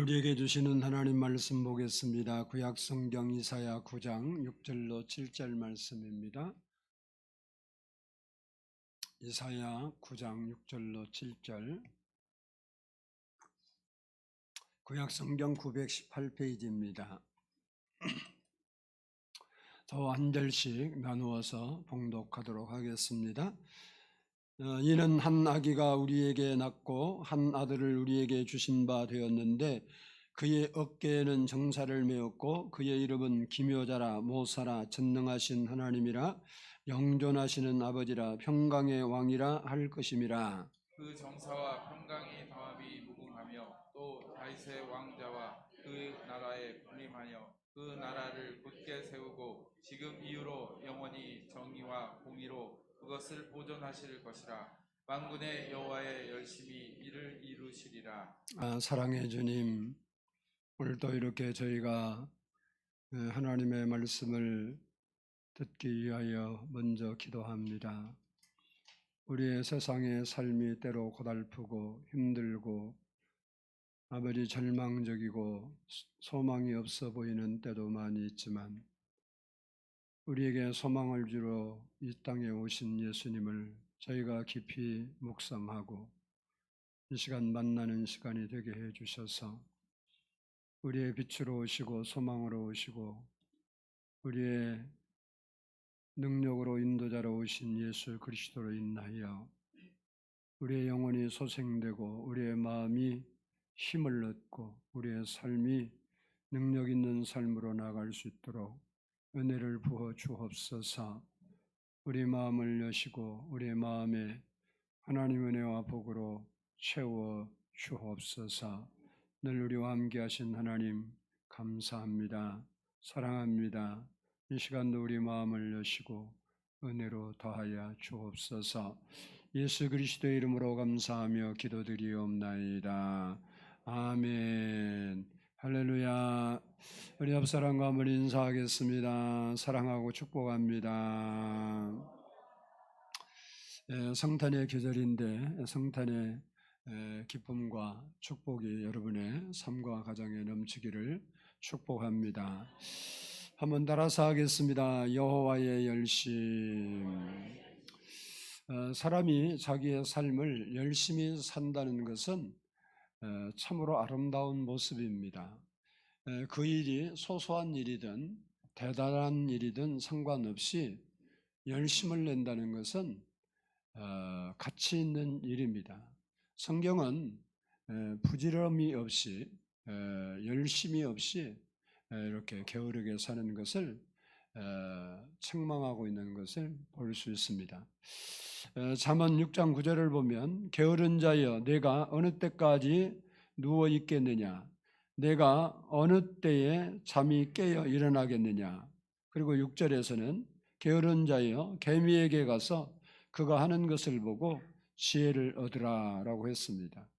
우리에게 주시는 하나님 말씀 보겠습니다. 구약 성경 이사야 9장 6절로 7절 말씀입니다. 이사야 9장 6절로 7절. 구약 성경 918페이지입니다. 더 한 절씩 나누어서 봉독하도록 하겠습니다. 이는 한 아기가 우리에게 낳고 한 아들을 우리에게 주신 바 되었는데 그의 어깨에는 정사를 메었고 그의 이름은 기묘자라 모사라 전능하신 하나님이라 영존하시는 아버지라 평강의 왕이라 할 것임이라. 그 정사와 평강의 담합이 무궁하며 또 다윗의 왕자와 그 나라에 군림하여 그 나라를 굳게 세우고 지금 이후로 영원히 정의와 공의로 그것을 보존하실 것이라. 만군의 여호와의 열심히 이를 이루시리라. 사랑의 주님, 오늘도 이렇게 저희가 하나님의 말씀을 듣기 위하여 먼저 기도합니다. 우리의 세상의 삶이 때로 고달프고 힘들고 아버지 절망적이고 소망이 없어 보이는 때도 많이 있지만 우리에게 소망을 주러 이 땅에 오신 예수님을 저희가 깊이 묵상하고 이 시간 만나는 시간이 되게 해 주셔서 우리의 빛으로 오시고 소망으로 오시고 우리의 능력으로 인도자로 오신 예수 그리스도로 인하여 우리의 영혼이 소생되고 우리의 마음이 힘을 얻고 우리의 삶이 능력 있는 삶으로 나아갈 수 있도록 은혜를 부어 주옵소서. 우리 마음을 여시고 우리의 마음에 하나님 은혜와 복으로 채워 주옵소서. 늘 우리와 함께 하신 하나님 감사합니다. 사랑합니다. 이 시간도 우리 마음을 여시고 은혜로 더하여 주옵소서. 예수 그리스도의 이름으로 감사하며 기도드리옵나이다. 아멘. 할렐루야. 우리 옆사람과 한번 인사하겠습니다. 사랑하고 축복합니다. 성탄의 계절인데 성탄의 기쁨과 축복이 여러분의 삶과 가정에 넘치기를 축복합니다. 한번 따라서 하겠습니다. 여호와의 열심. 사람이 자기의 삶을 열심히 산다는 것은 참으로 아름다운 모습입니다. 그 일이 소소한 일이든 대단한 일이든 상관없이 열심을 낸다는 것은 가치 있는 일입니다. 성경은 부지런함이 없이 열심이 없이 이렇게 게으르게 사는 것을 책망하고 있는 것을 볼 수 있습니다. 잠언 6장 9절을 보면 게으른 자여 내가 어느 때까지 누워 있겠느냐, 내가 어느 때에 잠이 깨어 일어나겠느냐. 그리고 6절에서는 게으른 자여 개미에게 가서 그가 하는 것을 보고 지혜를 얻으라 라고 했습니다.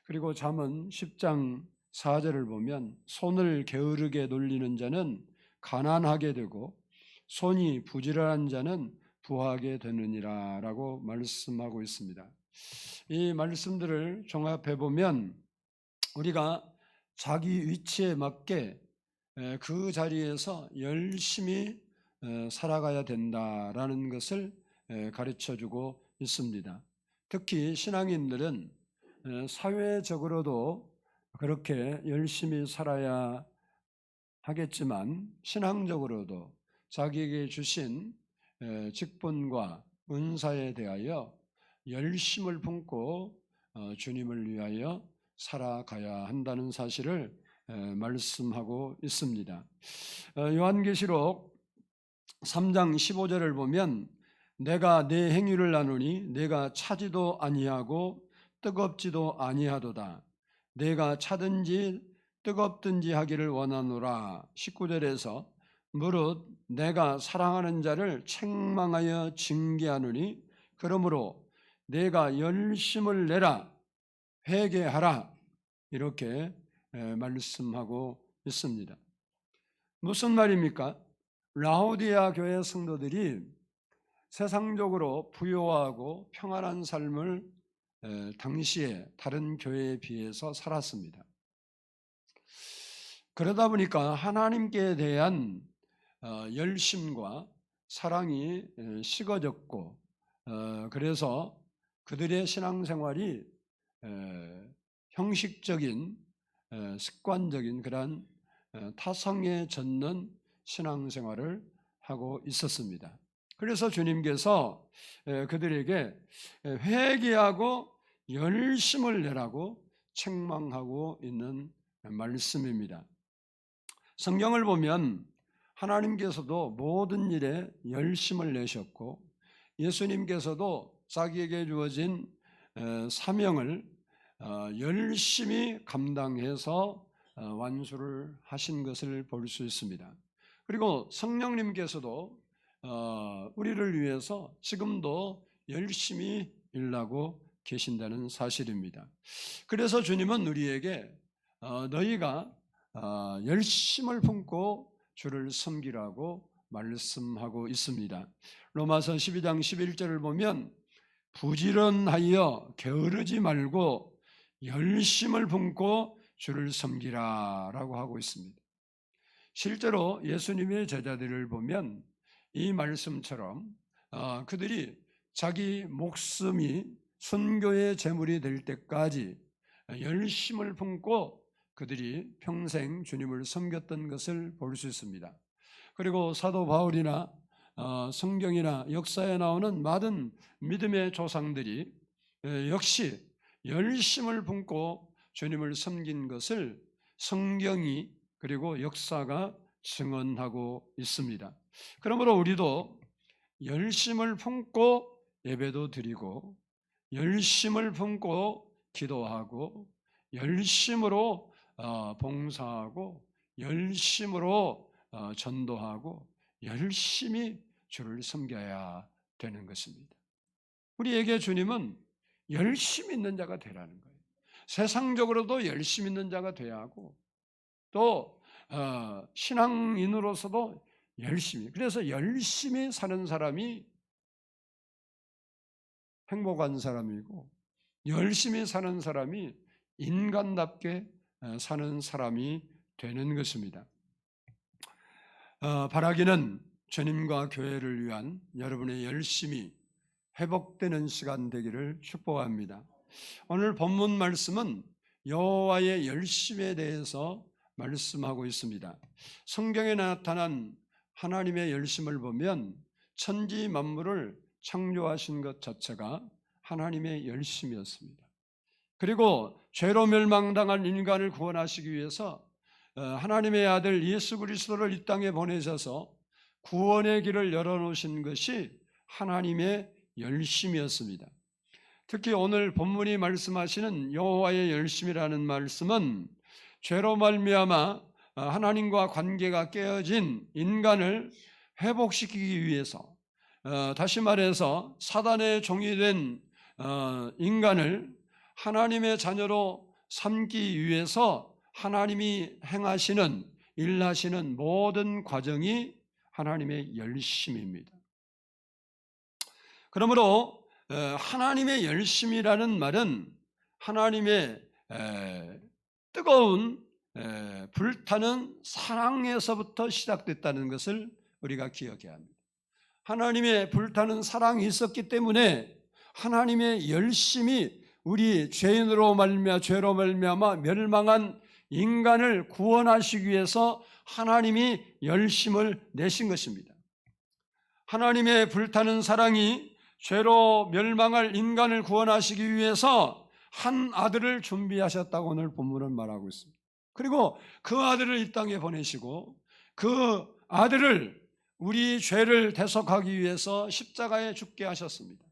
그리고 잠언 10장 4절을 보면 손을 게으르게 놀리는 자는 가난하게 되고 손이 부지런한 자는 부하게 되느니라 라고 말씀하고 있습니다. 이 말씀들을 종합해 보면 우리가 자기 위치에 맞게 그 자리에서 열심히 살아가야 된다라는 것을 가르쳐주고 있습니다. 특히 신앙인들은 사회적으로도 그렇게 열심히 살아야 하겠지만 신앙적으로도 자기에게 주신 직분과 은사에 대하여 열심을 품고 주님을 위하여 살아가야 한다는 사실을 말씀하고 있습니다. 요한계시록 3장 15절을 보면 내가 내 행위를 아노니 내가 차지도 아니하고 뜨겁지도 아니하도다. 내가 차든지 뜨겁든지 하기를 원하노라. 19절에서 무릇 내가 사랑하는 자를 책망하여 징계하노니 그러므로 내가 열심을 내라 회개하라 이렇게 말씀하고 있습니다. 무슨 말입니까? 라오디아 교회 성도들이 세상적으로 부유하고 평안한 삶을 당시에 다른 교회에 비해서 살았습니다. 그러다 보니까 하나님께 대한 열심과 사랑이 식어졌고, 그래서 그들의 신앙생활이 형식적인 습관적인 그러한 타성에 젖는 신앙생활을 하고 있었습니다. 그래서 주님께서 그들에게 회개하고 열심을 내라고 책망하고 있는 말씀입니다. 성경을 보면 하나님께서도 모든 일에 열심을 내셨고, 예수님께서도 자기에게 주어진 사명을 열심히 감당해서 완수를 하신 것을 볼 수 있습니다. 그리고 성령님께서도 우리를 위해서 지금도 열심히 일하고 계신다는 사실입니다. 그래서 주님은 우리에게 너희가 열심을 품고 주를 섬기라고 말씀하고 있습니다. 로마서 12장 11절을 보면 부지런하여 게으르지 말고 열심을 품고 주를 섬기라라고 하고 있습니다. 실제로 예수님의 제자들을 보면 이 말씀처럼 그들이 자기 목숨이 선교의 제물이 될 때까지 열심을 품고 그들이 평생 주님을 섬겼던 것을 볼 수 있습니다. 그리고 사도 바울이나 성경이나 역사에 나오는 많은 믿음의 조상들이 역시 열심을 품고 주님을 섬긴 것을 성경이 그리고 역사가 증언하고 있습니다. 그러므로 우리도 열심을 품고 예배도 드리고 열심을 품고 기도하고 열심으로 봉사하고 열심으로 전도하고 열심히 주를 섬겨야 되는 것입니다. 우리에게 주님은 열심 있는 자가 되라는 거예요. 세상적으로도 열심 있는 자가 되어야 하고 또 신앙인으로서도 열심히, 그래서 열심히 사는 사람이 행복한 사람이고 열심히 사는 사람이 인간답게 사는 사람이 되는 것입니다. 바라기는 주님과 교회를 위한 여러분의 열심이 회복되는 시간 되기를 축복합니다. 오늘 본문 말씀은 여호와의 열심에 대해서 말씀하고 있습니다. 성경에 나타난 하나님의 열심을 보면 천지 만물을 창조하신 것 자체가 하나님의 열심이었습니다. 그리고 죄로 멸망당한 인간을 구원하시기 위해서 하나님의 아들 예수 그리스도를 이 땅에 보내셔서 구원의 길을 열어놓으신 것이 하나님의 열심이었습니다. 특히 오늘 본문이 말씀하시는 여호와의 열심이라는 말씀은 죄로 말미암아 하나님과 관계가 깨어진 인간을 회복시키기 위해서, 다시 말해서 사단의 종이 된 인간을 하나님의 자녀로 삼기 위해서 하나님이 행하시는 일하시는 모든 과정이 하나님의 열심입니다. 그러므로 하나님의 열심이라는 말은 하나님의 뜨거운 불타는 사랑에서부터 시작됐다는 것을 우리가 기억해야 합니다. 하나님의 불타는 사랑이 있었기 때문에 하나님의 열심이 우리 죄인으로 말미암아 죄로 말미암아 멸망한 인간을 구원하시기 위해서 하나님이 열심을 내신 것입니다. 하나님의 불타는 사랑이 죄로 멸망할 인간을 구원하시기 위해서 한 아들을 준비하셨다고 오늘 본문은 말하고 있습니다. 그리고 그 아들을 이 땅에 보내시고 그 아들을 우리 죄를 대속하기 위해서 십자가에 죽게 하셨습니다.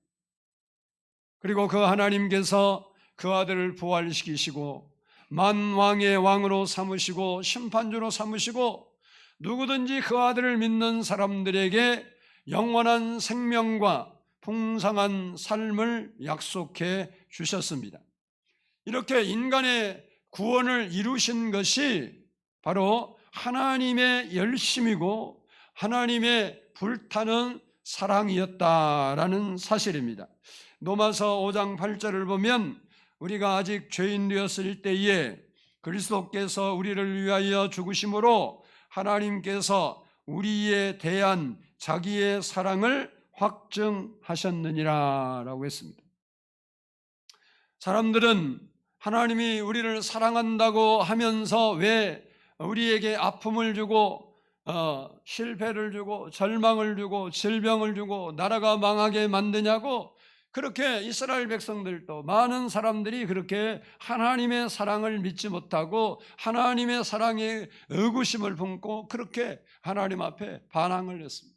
그리고 그 하나님께서 그 아들을 부활시키시고 만왕의 왕으로 삼으시고 심판주로 삼으시고 누구든지 그 아들을 믿는 사람들에게 영원한 생명과 풍성한 삶을 약속해 주셨습니다. 이렇게 인간의 구원을 이루신 것이 바로 하나님의 열심이고 하나님의 불타는 사랑이었다라는 사실입니다. 로마서 5장 8절을 보면 우리가 아직 죄인 되었을 때에 그리스도께서 우리를 위하여 죽으심으로 하나님께서 우리에 대한 자기의 사랑을 확증하셨느니라 라고 했습니다. 사람들은 하나님이 우리를 사랑한다고 하면서 왜 우리에게 아픔을 주고 실패를 주고 절망을 주고 질병을 주고 나라가 망하게 만드냐고, 그렇게 이스라엘 백성들도 많은 사람들이 그렇게 하나님의 사랑을 믿지 못하고 하나님의 사랑에 의구심을 품고 그렇게 하나님 앞에 반항을 했습니다.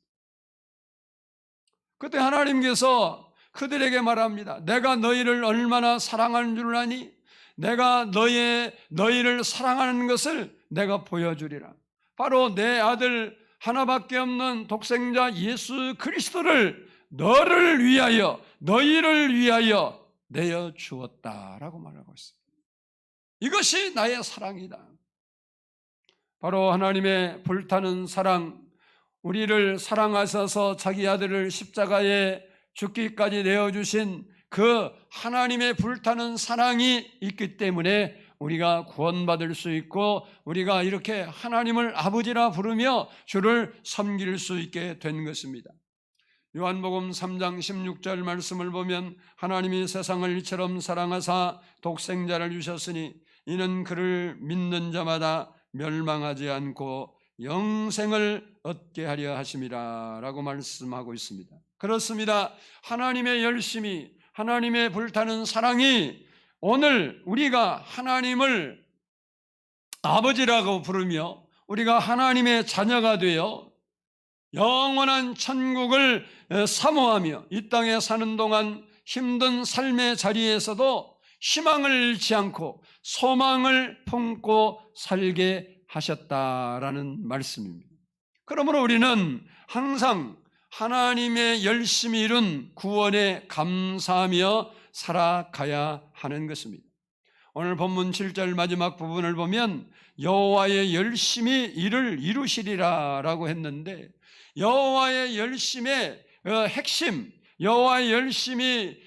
그때 하나님께서 그들에게 말합니다. 내가 너희를 얼마나 사랑하는 줄 아니? 내가 너희를 사랑하는 것을 내가 보여주리라. 바로 내 아들 하나밖에 없는 독생자 예수 그리스도를 너희를 위하여 내어 주었다라고 말하고 있습니다. 이것이 나의 사랑이다. 바로 하나님의 불타는 사랑, 우리를 사랑하셔서 자기 아들을 십자가에 죽기까지 내어주신 그 하나님의 불타는 사랑이 있기 때문에 우리가 구원받을 수 있고 우리가 이렇게 하나님을 아버지라 부르며 주를 섬길 수 있게 된 것입니다. 요한복음 3장 16절 말씀을 보면 하나님이 세상을 이처럼 사랑하사 독생자를 주셨으니 이는 그를 믿는 자마다 멸망하지 않고 영생을 얻게 하려 하심이라 라고 말씀하고 있습니다. 그렇습니다. 하나님의 열심이, 하나님의 불타는 사랑이 오늘 우리가 하나님을 아버지라고 부르며 우리가 하나님의 자녀가 되어 영원한 천국을 사모하며 이 땅에 사는 동안 힘든 삶의 자리에서도 희망을 잃지 않고 소망을 품고 살게 하셨다라는 말씀입니다. 그러므로 우리는 항상 하나님의 열심히 이룬 구원에 감사하며 살아가야 하는 것입니다. 오늘 본문 7절 마지막 부분을 보면 여호와의 열심히 이를 이루시리라 라고 했는데, 여호와의 열심의 핵심, 여호와의 열심히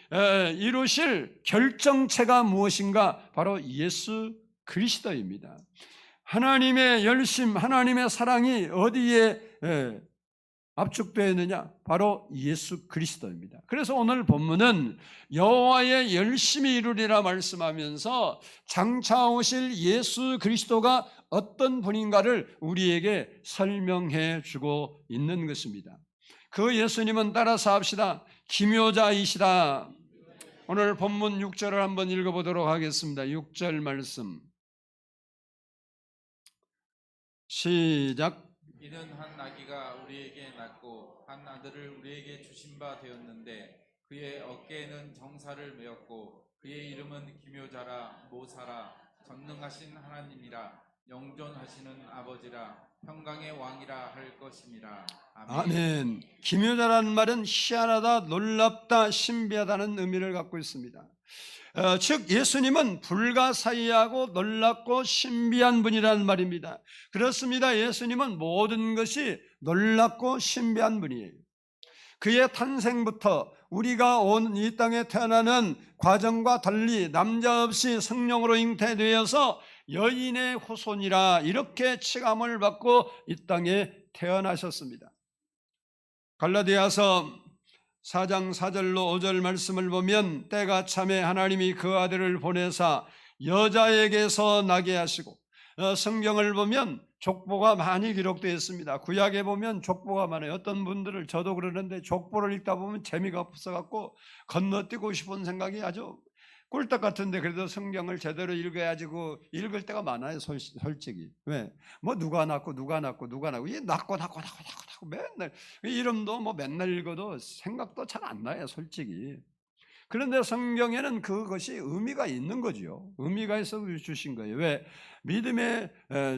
이루실 결정체가 무엇인가? 바로 예수 그리스도입니다. 하나님의 열심, 하나님의 사랑이 어디에 압축되어 있느냐? 바로 예수 그리스도입니다. 그래서 오늘 본문은 여호와의 열심히 이루리라 말씀하면서 장차 오실 예수 그리스도가 어떤 분인가를 우리에게 설명해 주고 있는 것입니다. 그 예수님은 따라서 합시다. 기묘자이시다. 오늘 본문 6절을 한번 읽어보도록 하겠습니다. 6절 말씀 시작. 이는 한 아기가 우리에게 낳고 한 아들을 우리에게 주신 바 되었는데 그의 어깨에는 정사를 메었고 그의 이름은 기묘자라 모사라 전능하신 하나님이라 영존하시는 아버지라 평강의 왕이라 할 것임이라. 아멘. 기묘자라는 말은 희한하다, 놀랍다, 신비하다는 의미를 갖고 있습니다. 즉 예수님은 불가사의하고 놀랍고 신비한 분이라는 말입니다. 그렇습니다. 예수님은 모든 것이 놀랍고 신비한 분이에요. 그의 탄생부터 우리가 온 이 땅에 태어나는 과정과 달리 남자 없이 성령으로 잉태되어서 여인의 후손이라 이렇게 칭함을 받고 이 땅에 태어나셨습니다. 갈라디아서 4장 4절로 5절 말씀을 보면 때가 참에 하나님이 그 아들을 보내사 여자에게서 나게 하시고, 성경을 보면 족보가 많이 기록되어 있습니다. 구약에 보면 족보가 많아요. 어떤 분들을, 저도 그러는데 족보를 읽다 보면 재미가 없어갖고 건너뛰고 싶은 생각이 아주 꿀떡 같은데 그래도 성경을 제대로 읽어야지 그 읽을 때가 많아요. 솔직히. 왜? 뭐 누가 낳고 이 낳고 맨날 이름도 뭐 맨날 읽어도 생각도 잘 안 나요. 솔직히. 그런데 성경에는 그것이 의미가 있는 거죠. 의미가 있어서 주신 거예요. 왜? 믿음의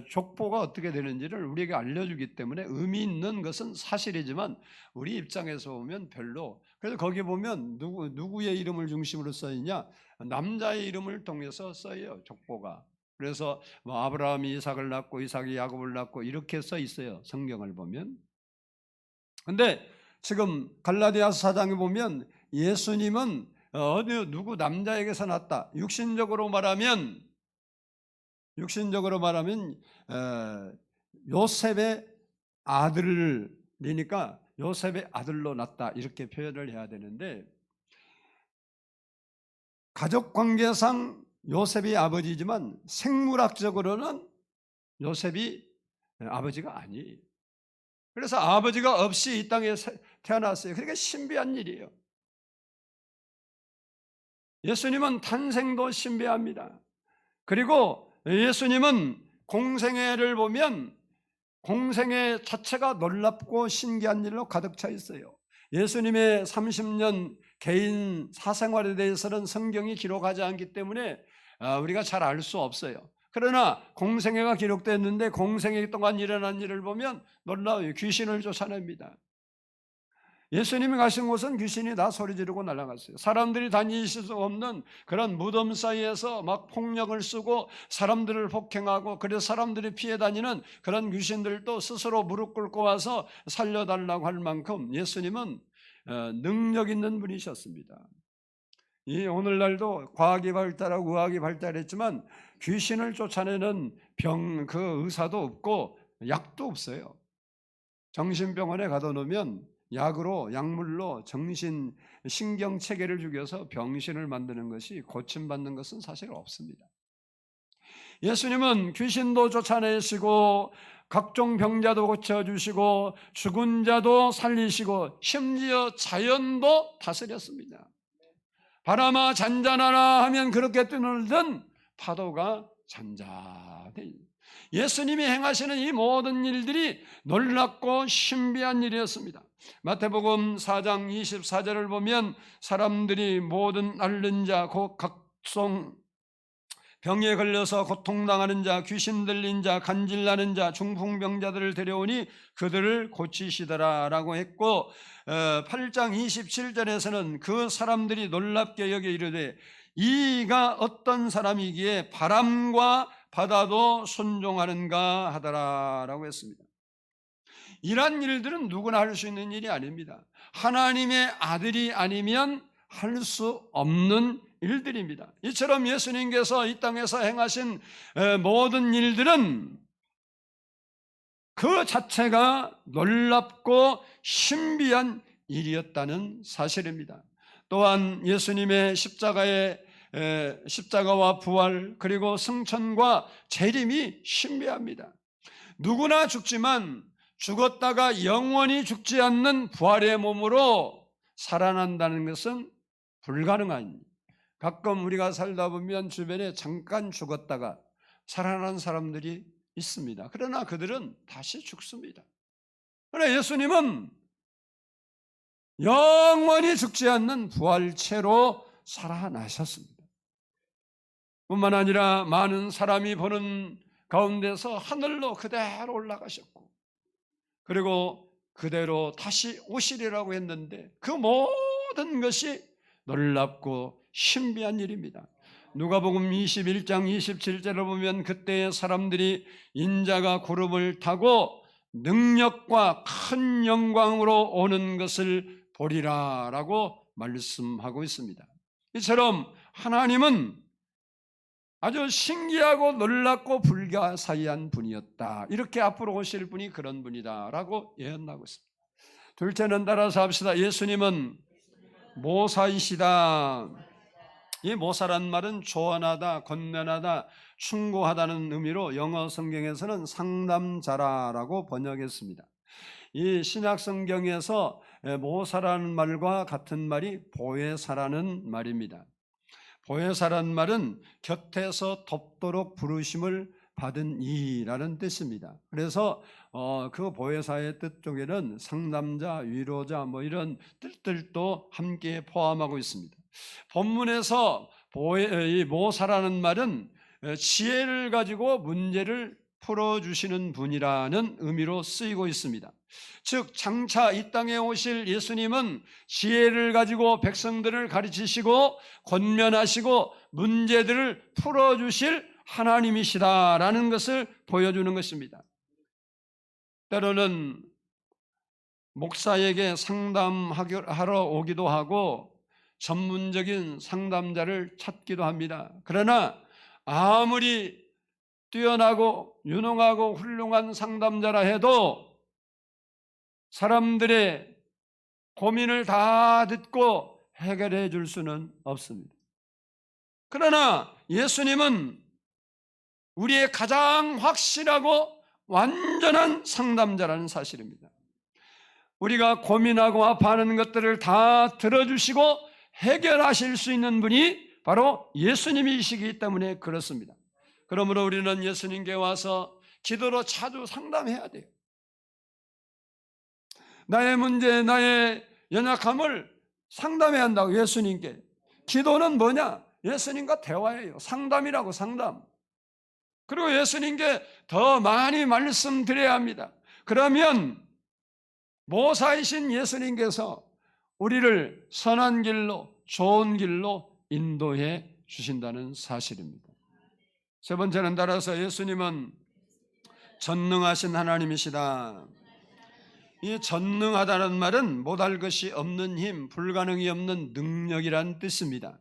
족보가 어떻게 되는지를 우리에게 알려주기 때문에 의미 있는 것은 사실이지만 우리 입장에서 보면 별로. 그래서 거기 보면 누구의 이름을 중심으로 써있냐? 남자의 이름을 통해서 써요. 족보가. 그래서 뭐 아브라함이 이삭을 낳고 이삭이 야곱을 낳고 이렇게 써 있어요. 성경을 보면. 근데 지금 갈라디아서 4장에 보면 예수님은 누구 남자에게서 났다. 육신적으로 말하면 육신적으로 말하면 요셉의 아들이니까 요셉의 아들로 낳았다 이렇게 표현을 해야 되는데, 가족 관계상 요셉이 아버지지만 생물학적으로는 요셉이 아버지가 아니에요. 그래서 아버지가 없이 이 땅에 태어났어요. 그러니까 신비한 일이에요. 예수님은 탄생도 신비합니다. 그리고 예수님은 공생애를 보면 공생애 자체가 놀랍고 신기한 일로 가득 차 있어요. 예수님의 30년 개인 사생활에 대해서는 성경이 기록하지 않기 때문에 우리가 잘 알 수 없어요. 그러나 공생애가 기록됐는데 공생애 동안 일어난 일을 보면 놀라워요. 귀신을 쫓아냅니다. 예수님이 가신 곳은 귀신이 다 소리 지르고 날아갔어요. 사람들이 다닐 수 없는 그런 무덤 사이에서 막 폭력을 쓰고 사람들을 폭행하고, 그래서 사람들이 피해 다니는 그런 귀신들도 스스로 무릎 꿇고 와서 살려달라고 할 만큼 예수님은 능력 있는 분이셨습니다. 이 오늘날도 과학이 발달하고 의학이 발달했지만 귀신을 쫓아내는 그 의사도 없고 약도 없어요. 정신병원에 가둬 놓으면 약물로 신경 체계를 죽여서 병신을 만드는 것이, 고침받는 것은 사실 없습니다. 예수님은 귀신도 쫓아내시고 각종 병자도 고쳐주시고 죽은 자도 살리시고 심지어 자연도 다스렸습니다. 바람아 잔잔하라 하면 그렇게 뛰놀던 파도가 잔잔해. 예수님이 행하시는 이 모든 일들이 놀랍고 신비한 일이었습니다. 마태복음 4장 24절을 보면 사람들이 모든 앓는 자, 각종 병에 걸려서 고통당하는 자, 귀신 들린 자, 간질나는 자, 중풍병자들을 데려오니 그들을 고치시더라라고 했고, 8장 27절에서는 그 사람들이 놀랍게 여겨 이르되 이가 어떤 사람이기에 바람과 바다도 순종하는가 하더라라고 했습니다. 이런 일들은 누구나 할 수 있는 일이 아닙니다. 하나님의 아들이 아니면 할 수 없는 일들입니다. 이처럼 예수님께서 이 땅에서 행하신 모든 일들은 그 자체가 놀랍고 신비한 일이었다는 사실입니다. 또한 예수님의 십자가와 부활, 그리고 승천과 재림이 신비합니다. 누구나 죽지만 죽었다가 영원히 죽지 않는 부활의 몸으로 살아난다는 것은 불가능한 일. 가끔 우리가 살다 보면 주변에 잠깐 죽었다가 살아난 사람들이 있습니다. 그러나 그들은 다시 죽습니다. 그러나 예수님은 영원히 죽지 않는 부활체로 살아나셨습니다. 뿐만 아니라 많은 사람이 보는 가운데서 하늘로 그대로 올라가셨고, 그리고 그대로 다시 오시리라고 했는데 그 모든 것이 놀랍고 신비한 일입니다. 누가복음 21장 27절을 보면 그때의 사람들이 인자가 구름을 타고 능력과 큰 영광으로 오는 것을 보리라 라고 말씀하고 있습니다. 이처럼 하나님은 아주 신기하고 놀랍고 불가사의한 분이었다. 이렇게 앞으로 오실 분이 그런 분이다 라고 예언하고 있습니다. 둘째는 따라서 합시다. 예수님은 모사이시다. 이 모사란 말은 조언하다, 권면하다, 충고하다는 의미로 영어 성경에서는 상담자라고 번역했습니다. 이 신약 성경에서 모사라는 말과 같은 말이 보혜사라는 말입니다. 보혜사라는 말은 곁에서 돕도록 부르심을 받은 이라는 뜻입니다. 그래서 그 보혜사의 뜻 쪽에는 상담자, 위로자 이런 뜻들도 함께 포함하고 있습니다. 본문에서 이 모사라는 말은 지혜를 가지고 문제를 풀어주시는 분이라는 의미로 쓰이고 있습니다. 즉 장차 이 땅에 오실 예수님은 지혜를 가지고 백성들을 가르치시고 권면하시고 문제들을 풀어주실 하나님이시다라는 것을 보여주는 것입니다. 때로는 목사에게 상담하러 오기도 하고 전문적인 상담자를 찾기도 합니다. 그러나 아무리 뛰어나고 유능하고 훌륭한 상담자라 해도 사람들의 고민을 다 듣고 해결해 줄 수는 없습니다. 그러나 예수님은 우리의 가장 확실하고 완전한 상담자라는 사실입니다. 우리가 고민하고 아파하는 것들을 다 들어주시고 해결하실 수 있는 분이 바로 예수님이시기 때문에 그렇습니다. 그러므로 우리는 예수님께 와서 기도로 자주 상담해야 돼요. 나의 문제, 나의 연약함을 상담해야 한다고 예수님께. 기도는 뭐냐? 예수님과 대화예요. 상담이라고, 상담. 그리고 예수님께 더 많이 말씀드려야 합니다. 그러면 모사이신 예수님께서 우리를 선한 길로, 좋은 길로 인도해 주신다는 사실입니다. 세 번째는 따라서 예수님은 전능하신 하나님이시다. 이 전능하다는 말은 못할 것이 없는 힘, 불가능이 없는 능력이란 뜻입니다.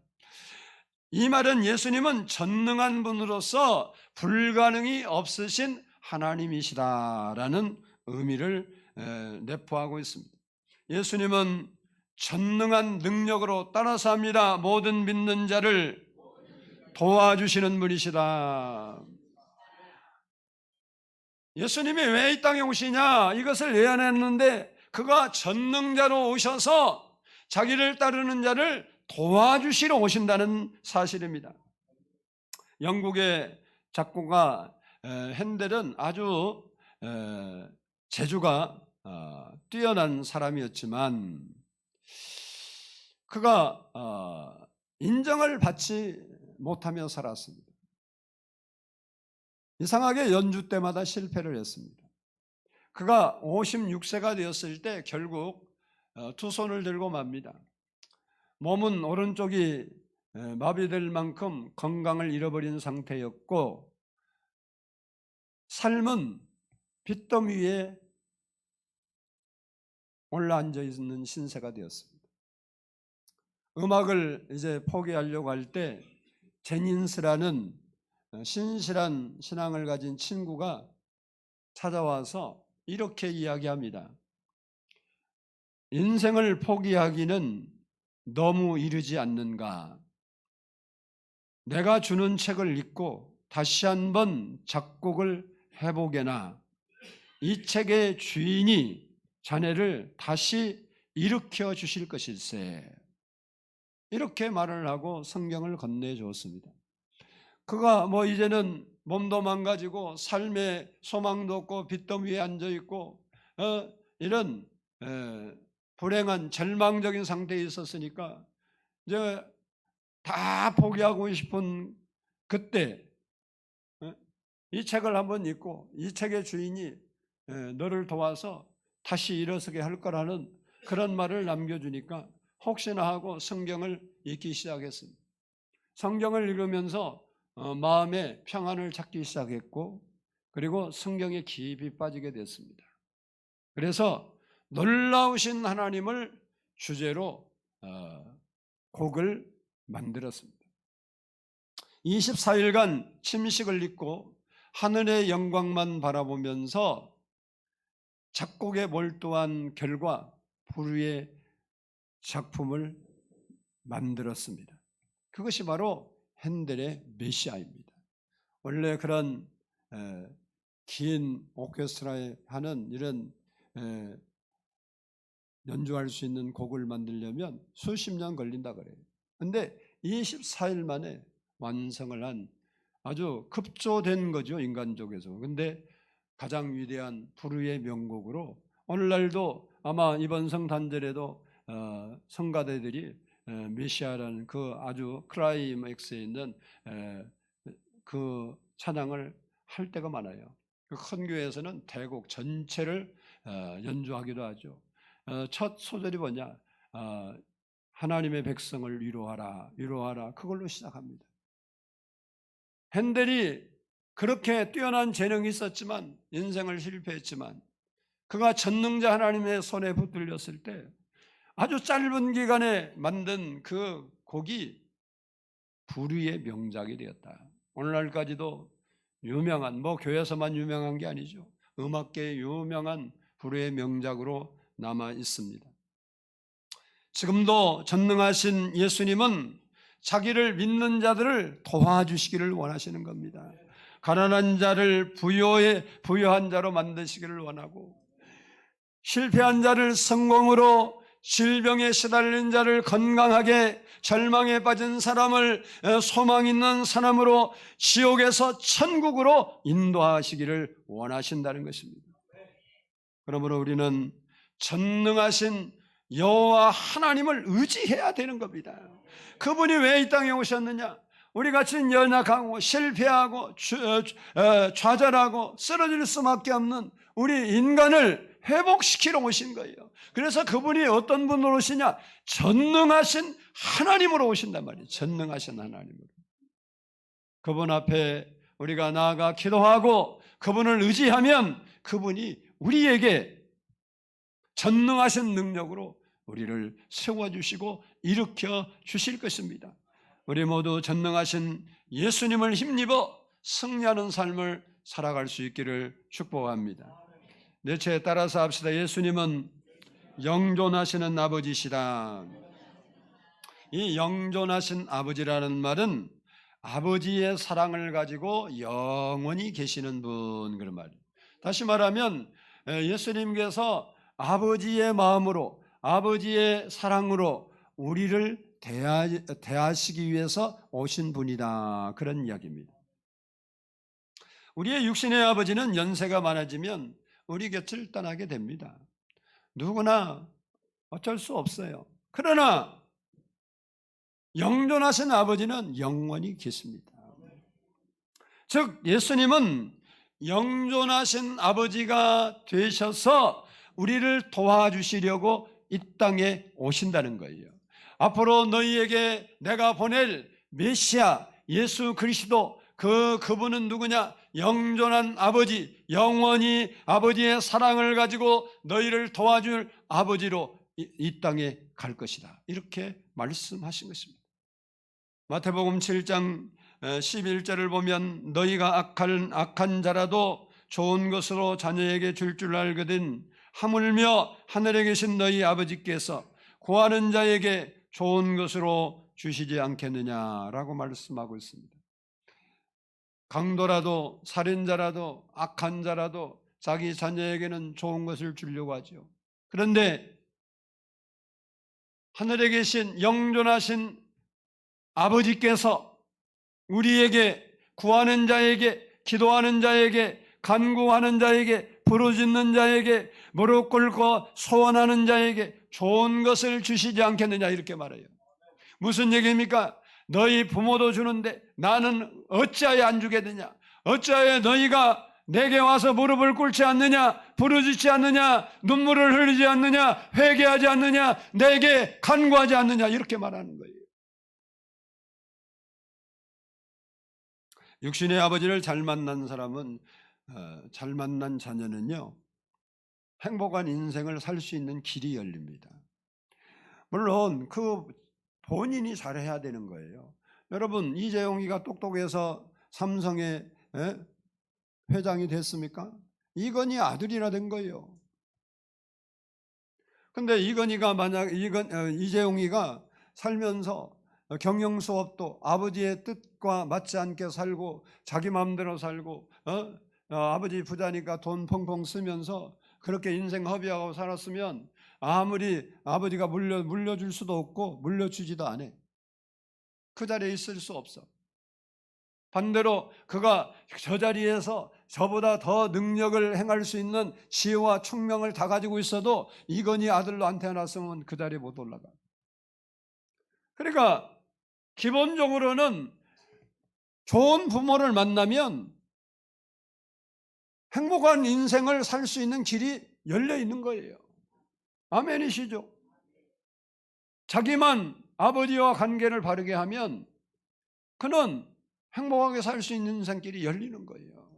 이 말은 예수님은 전능한 분으로서 불가능이 없으신 하나님이시다라는 의미를 내포하고 있습니다. 예수님은 전능한 능력으로 따라서 합니다. 모든 믿는 자를 도와주시는 분이시다. 예수님이 왜 이 땅에 오시냐? 이것을 예언했는데 그가 전능자로 오셔서 자기를 따르는 자를 도와주시러 오신다는 사실입니다. 영국의 작곡가 핸델은 아주 재주가 뛰어난 사람이었지만 그가 인정을 받지 못하며 살았습니다. 이상하게 연주 때마다 실패를 했습니다. 그가 56세가 되었을 때 결국 두 손을 들고 맙니다. 몸은 오른쪽이 마비될 만큼 건강을 잃어버린 상태였고 삶은 빚더미 위에 올라앉아 있는 신세가 되었습니다. 음악을 이제 포기하려고 할 때 제닌스라는 신실한 신앙을 가진 친구가 찾아와서 이렇게 이야기합니다. 인생을 포기하기는 너무 이르지 않는가? 내가 주는 책을 읽고 다시 한번 작곡을 해보게나 이 책의 주인이 자네를 다시 일으켜 주실 것일세. 이렇게 말을 하고 성경을 건네주었습니다. 그가 이제는 몸도 망가지고 삶의 소망도 없고 빚더미 위에 앉아있고 이런 불행한 절망적인 상태에 있었으니까 이제 다 포기하고 싶은 그때 이 책을 한번 읽고 이 책의 주인이 너를 도와서 다시 일어서게 할 거라는 그런 말을 남겨주니까 혹시나 하고 성경을 읽기 시작했습니다. 성경을 읽으면서 마음의 평안을 찾기 시작했고 그리고 성경에 깊이 빠지게 됐습니다. 그래서 놀라우신 하나님을 주제로 곡을 만들었습니다. 24일간 침식을 잊고 하늘의 영광만 바라보면서 작곡에 몰두한 결과 불후의 작품을 만들었습니다. 그것이 바로 핸델의 메시아입니다. 원래 그런 긴 오케스트라에 하는 이런 연주할 수 있는 곡을 만들려면 수십 년 걸린다 그래요. 그런데 24일 만에 완성을 한 아주 급조된 거죠, 인간족에서. 그런데 가장 위대한 불후의 명곡으로 오늘날도 아마 이번 성탄절에도 성가대들이 메시아라는 그 아주 클라이맥스에 있는 그 찬양을 할 때가 많아요. 그 큰 교회에서는 대곡 전체를 연주하기도 하죠. 첫 소절이 뭐냐? 하나님의 백성을 위로하라, 위로하라. 그걸로 시작합니다. 핸델이 그렇게 뛰어난 재능이 있었지만 인생을 실패했지만 그가 전능자 하나님의 손에 붙들렸을 때 아주 짧은 기간에 만든 그 곡이 불후의 명작이 되었다. 오늘날까지도 유명한, 뭐 교회에서만 유명한 게 아니죠. 음악계의 유명한 불후의 명작으로 남아 있습니다. 지금도 전능하신 예수님은 자기를 믿는 자들을 도와주시기를 원하시는 겁니다. 가난한 자를 부유한 자로 만드시기를 원하고, 실패한 자를 성공으로, 질병에 시달린 자를 건강하게, 절망에 빠진 사람을 소망 있는 사람으로, 지옥에서 천국으로 인도하시기를 원하신다는 것입니다. 그러므로 우리는 전능하신 여호와 하나님을 의지해야 되는 겁니다. 그분이 왜 이 땅에 오셨느냐? 우리 같이 연약하고 실패하고 좌절하고 쓰러질 수밖에 없는 우리 인간을 회복시키러 오신 거예요. 그래서 그분이 어떤 분으로 오시냐? 전능하신 하나님으로 오신단 말이에요. 전능하신 하나님으로. 그분 앞에 우리가 나아가 기도하고 그분을 의지하면 그분이 우리에게 전능하신 능력으로 우리를 세워주시고 일으켜 주실 것입니다. 우리 모두 전능하신 예수님을 힘입어 승리하는 삶을 살아갈 수 있기를 축복합니다. 넷째 따라서 합시다. 예수님은 영존하시는 아버지시다. 이 영존하신 아버지라는 말은 아버지의 사랑을 가지고 영원히 계시는 분, 그런 말이에요. 다시 말하면 예수님께서 아버지의 마음으로, 아버지의 사랑으로 우리를 대하시기 위해서 오신 분이다, 그런 이야기입니다. 우리의 육신의 아버지는 연세가 많아지면 우리 곁을 떠나게 됩니다. 누구나 어쩔 수 없어요. 그러나 영존하신 아버지는 영원히 계십니다. 즉 예수님은 영존하신 아버지가 되셔서 우리를 도와주시려고 이 땅에 오신다는 거예요. 앞으로 너희에게 내가 보낼 메시아 예수 그리스도, 그분은 누구냐? 영존한 아버지, 영원히 아버지의 사랑을 가지고 너희를 도와줄 아버지로 이 땅에 갈 것이다, 이렇게 말씀하신 것입니다. 마태복음 7장 11절을 보면 너희가 악한 자라도 좋은 것으로 자녀에게 줄 알거든 하물며 하늘에 계신 너희 아버지께서 구하는 자에게 좋은 것으로 주시지 않겠느냐라고 말씀하고 있습니다. 강도라도 살인자라도 악한 자라도 자기 자녀에게는 좋은 것을 주려고 하죠. 그런데 하늘에 계신 영존하신 아버지께서 우리에게, 구하는 자에게, 기도하는 자에게, 간구하는 자에게, 부르짖는 자에게, 무릎 꿇고 소원하는 자에게 좋은 것을 주시지 않겠느냐, 이렇게 말해요. 무슨 얘기입니까? 너희 부모도 주는데 나는 어찌하여 안 주겠느냐? 어찌하여 너희가 내게 와서 무릎을 꿇지 않느냐? 부르짖지 않느냐? 눈물을 흘리지 않느냐? 회개하지 않느냐? 내게 간구하지 않느냐? 이렇게 말하는 거예요. 육신의 아버지를 잘 만난 사람은, 잘 만난 자녀는요, 행복한 인생을 살 수 있는 길이 열립니다. 물론 그 본인이 잘해야 되는 거예요. 여러분, 이재용이가 똑똑해서 삼성의 회장이 됐습니까? 이건희 아들이나 된 거예요. 근데 이재용이가 살면서 경영 수업도 아버지의 뜻과 맞지 않게 살고 자기 마음대로 살고 아버지 부자니까 돈 펑펑 쓰면서 그렇게 인생 허비하고 살았으면 아무리 아버지가 물려줄 수도 없고 물려주지도 않아. 그 자리에 있을 수 없어. 반대로 그가 저 자리에서 저보다 더 능력을 행할 수 있는 지혜와 총명을 다 가지고 있어도 이건희 아들로 안 태어났으면 그 자리에 못 올라가. 그러니까 기본적으로는 좋은 부모를 만나면 행복한 인생을 살 수 있는 길이 열려 있는 거예요. 아멘이시죠? 자기만 아버지와 관계를 바르게 하면 그는 행복하게 살 수 있는 인생길이 열리는 거예요.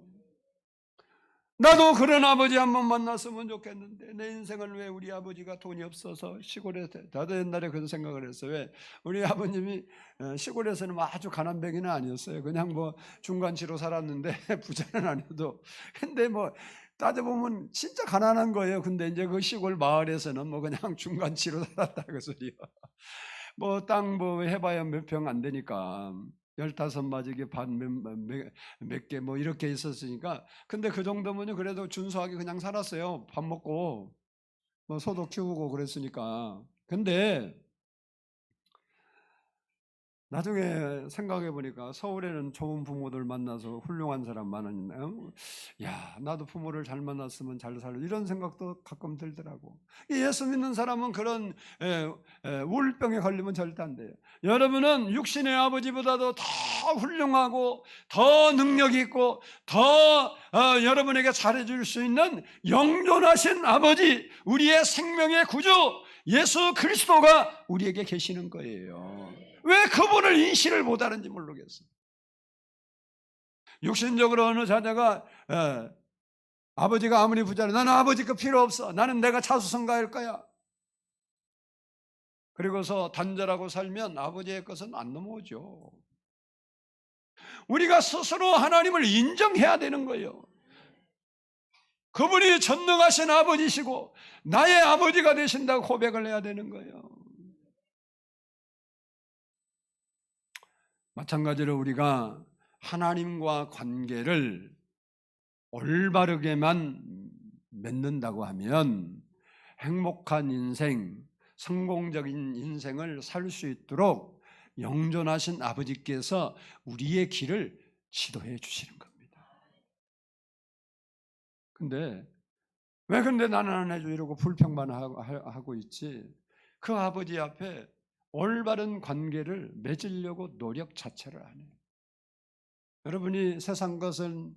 나도 그런 아버지 한번 만났으면 좋겠는데 내 인생은 왜 우리 아버지가 돈이 없어서 시골에, 나도 옛날에 그런 생각을 했어요. 왜 우리 아버님이 시골에서는 뭐 아주 가난뱅이는 아니었어요. 그냥 뭐 중간치로 살았는데 부자는 아니어도. 근데 뭐 따져보면 진짜 가난한 거예요. 근데 이제 그 시골 마을에서는 뭐 그냥 중간치로 살았다 그 소리요. 뭐 땅 뭐 해봐야 몇 평 안 되니까 15마지기 반 몇 개 뭐 이렇게 있었으니까. 근데 그 정도면요 그래도 준수하게 그냥 살았어요. 밥 먹고 뭐 소도 키우고 그랬으니까. 근데 나중에 생각해 보니까 서울에는 좋은 부모들 만나서 훌륭한 사람 많았는데, 야, 나도 부모를 잘 만났으면 잘 살려, 이런 생각도 가끔 들더라고. 예수 믿는 사람은 그런 우울병에 걸리면 절대 안 돼요. 여러분은 육신의 아버지보다도 더 훌륭하고 더 능력 있고 더 여러분에게 잘해줄 수 있는 영존하신 아버지, 우리의 생명의 구주 예수 그리스도가 우리에게 계시는 거예요. 왜 그분을 인식을 못하는지 모르겠어. 육신적으로 어느 자녀가 아버지가 아무리 부자라 나는 아버지 그 필요 없어, 나는 내가 자수성가할 거야, 그리고서 단절하고 살면 아버지의 것은 안 넘어오죠. 우리가 스스로 하나님을 인정해야 되는 거예요. 그분이 전능하신 아버지시고 나의 아버지가 되신다고 고백을 해야 되는 거예요. 마찬가지로 우리가 하나님과 관계를 올바르게만 맺는다고 하면 행복한 인생, 성공적인 인생을 살 수 있도록 영존하신 아버지께서 우리의 길을 지도해 주시는 겁니다. 근데 왜 근데 나는 안 해줘 이러고 불평만 하고 있지, 그 아버지 앞에 올바른 관계를 맺으려고 노력 자체를 안 해요. 여러분이 세상 것은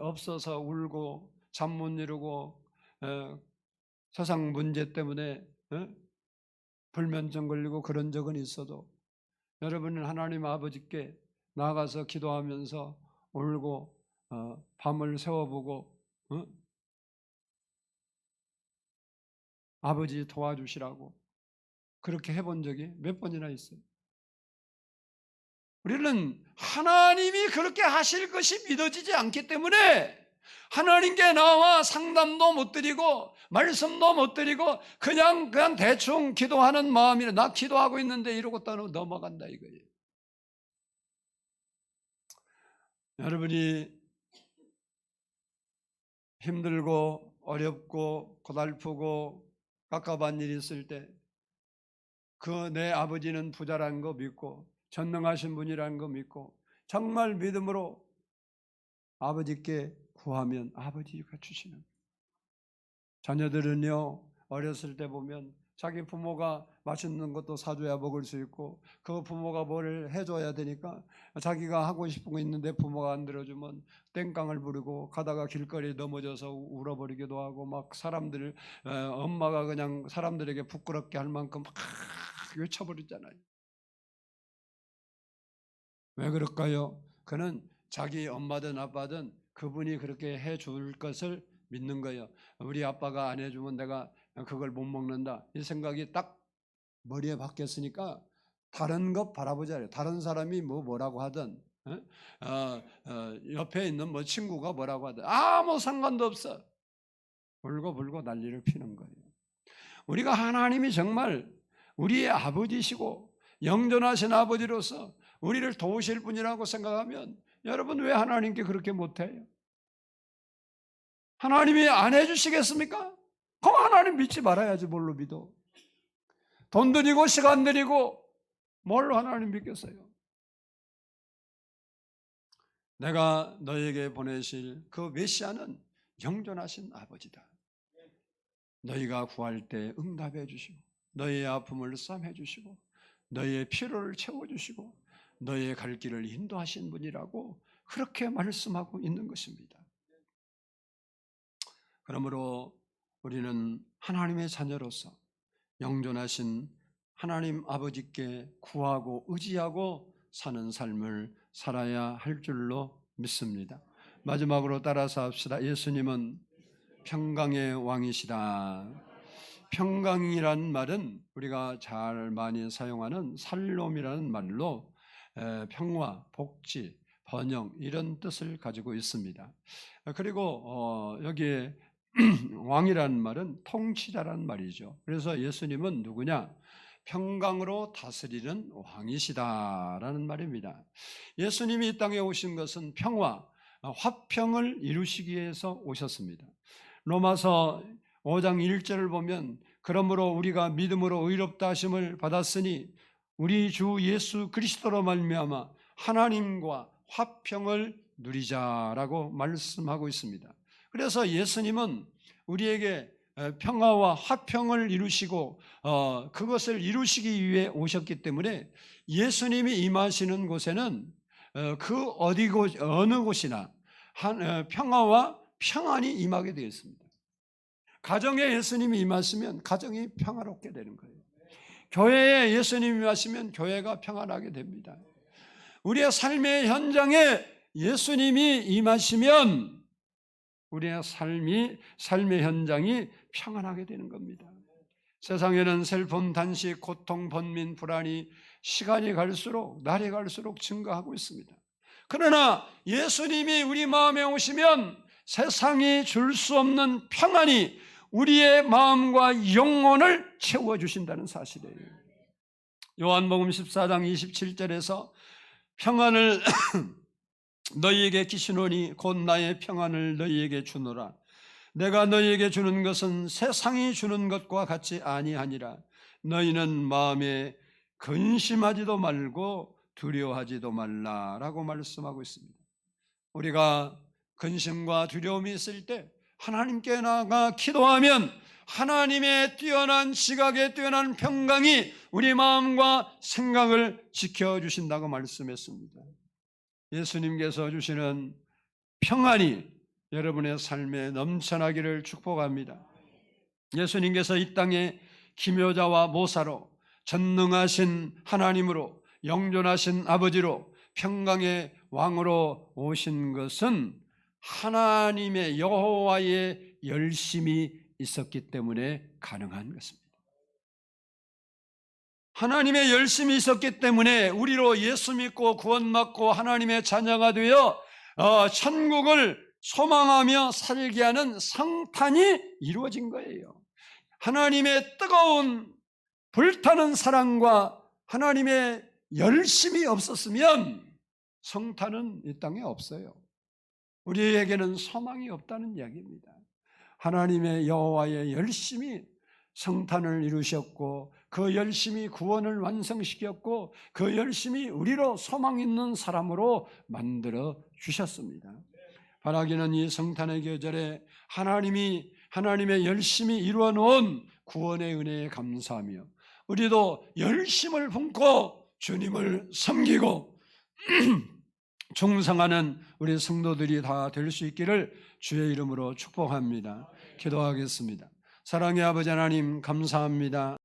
없어서 울고 잠 못 이루고 세상 문제 때문에 불면증 걸리고 그런 적은 있어도 여러분은 하나님 아버지께 나가서 기도하면서 울고 밤을 새워보고 아버지 도와주시라고 그렇게 해본 적이 몇 번이나 있어요. 우리는 하나님이 그렇게 하실 것이 믿어지지 않기 때문에 하나님께 나와 상담도 못 드리고 말씀도 못 드리고 그냥 대충 기도하는 마음이라, 나 기도하고 있는데 이러고 또 넘어간다 이거예요. 여러분이 힘들고 어렵고 고달프고 깝깝한 일이 있을 때 그 내 아버지는 부자라는 거 믿고 전능하신 분이라는 거 믿고 정말 믿음으로 아버지께 구하면 아버지가 주시는. 자녀들은요 어렸을 때 보면 자기 부모가 맛있는 것도 사줘야 먹을 수 있고 그 부모가 뭘 해줘야 되니까 자기가 하고 싶은 거 있는데 부모가 안 들어주면 땡깡을 부리고 가다가 길거리에 넘어져서 울어버리기도 하고 막 사람들 엄마가 그냥 사람들에게 부끄럽게 할 만큼 막 외쳐버리잖아요. 왜 그럴까요? 그는 자기 엄마든 아빠든 그분이 그렇게 해줄 것을 믿는 거예요. 우리 아빠가 안 해주면 내가 그걸 못 먹는다, 이 생각이 딱 머리에 박혔으니까 다른 것 바라보지 않아요. 다른 사람이 뭐라고 하든 옆에 있는 뭐 친구가 뭐라고 하든 아무 상관도 없어. 울고불고 난리를 피는 거예요. 우리가 하나님이 정말 우리의 아버지시고 영존하신 아버지로서 우리를 도우실 분이라고 생각하면 여러분 왜 하나님께 그렇게 못해요? 하나님이 안 해주시겠습니까? 그럼 하나님 믿지 말아야지. 뭘로 믿어? 돈 들이고 시간 들이고 뭘로 하나님 믿겠어요? 내가 너에게 보내실 그 메시아는 영존하신 아버지다. 너희가 구할 때 응답해 주시고 너희의 아픔을 싸매 주시고 너희의 필요를 채워 주시고 너희의 갈 길을 인도하신 분이라고 그렇게 말씀하고 있는 것입니다. 그러므로 우리는 하나님의 자녀로서 영존하신 하나님 아버지께 구하고 의지하고 사는 삶을 살아야 할 줄로 믿습니다. 마지막으로 따라서 합시다. 예수님은 평강의 왕이시다. 평강이란 말은 우리가 잘 많이 사용하는 살롬이라는 말로 평화, 복지, 번영 이런 뜻을 가지고 있습니다. 그리고 여기에 왕이라는 말은 통치자라는 말이죠. 그래서 예수님은 누구냐? 평강으로 다스리는 왕이시다라는 말입니다. 예수님이 이 땅에 오신 것은 평화, 화평을 이루시기 위해서 오셨습니다. 로마서 5장 1절을 보면 그러므로 우리가 믿음으로 의롭다 하심을 받았으니 우리 주 예수 그리스도로 말미암아 하나님과 화평을 누리자라고 말씀하고 있습니다. 그래서 예수님은 우리에게 평화와 화평을 이루시고 그것을 이루시기 위해 오셨기 때문에 예수님이 임하시는 곳에는 어느 곳이나 평화와 평안이 임하게 되어 있습니다. 가정에 예수님이 임하시면 가정이 평화롭게 되는 거예요. 교회에 예수님이 임하시면 교회가 평안하게 됩니다. 우리의 삶의 현장에 예수님이 임하시면 우리의 삶의 현장이 평안하게 되는 겁니다. 세상에는 슬픔, 단식, 고통, 번민, 불안이 시간이 갈수록 날이 갈수록 증가하고 있습니다. 그러나 예수님이 우리 마음에 오시면 세상이 줄 수 없는 평안이 우리의 마음과 영혼을 채워주신다는 사실이에요. 요한복음 14장 27절에서 평안을 너희에게 기시노니 곧 나의 평안을 너희에게 주노라. 내가 너희에게 주는 것은 세상이 주는 것과 같이 아니하니라. 너희는 마음에 근심하지도 말고 두려워하지도 말라라고 말씀하고 있습니다. 우리가 근심과 두려움이 있을 때 하나님께 나아가 기도하면 하나님의 뛰어난 지각에 뛰어난 평강이 우리 마음과 생각을 지켜주신다고 말씀했습니다. 예수님께서 주시는 평안이 여러분의 삶에 넘쳐나기를 축복합니다. 예수님께서 이 땅에 기묘자와 모사로 전능하신 하나님으로 영존하신 아버지로 평강의 왕으로 오신 것은 하나님의 여호와의 열심이 있었기 때문에 가능한 것입니다. 하나님의 열심이 있었기 때문에 우리로 예수 믿고 구원받고 하나님의 자녀가 되어 천국을 소망하며 살게 하는 성탄이 이루어진 거예요. 하나님의 뜨거운 불타는 사랑과 하나님의 열심이 없었으면 성탄은 이 땅에 없어요. 우리에게는 소망이 없다는 이야기입니다. 하나님의 여호와의 열심이 성탄을 이루셨고 그 열심이 구원을 완성시켰고 그 열심이 우리로 소망 있는 사람으로 만들어 주셨습니다. 바라기는 이 성탄의 계절에 하나님의 열심히 이루어 놓은 구원의 은혜에 감사하며 우리도 열심을 품고 주님을 섬기고 충성하는 우리 성도들이 다 될 수 있기를 주의 이름으로 축복합니다. 기도하겠습니다. 사랑의 아버지 하나님 감사합니다.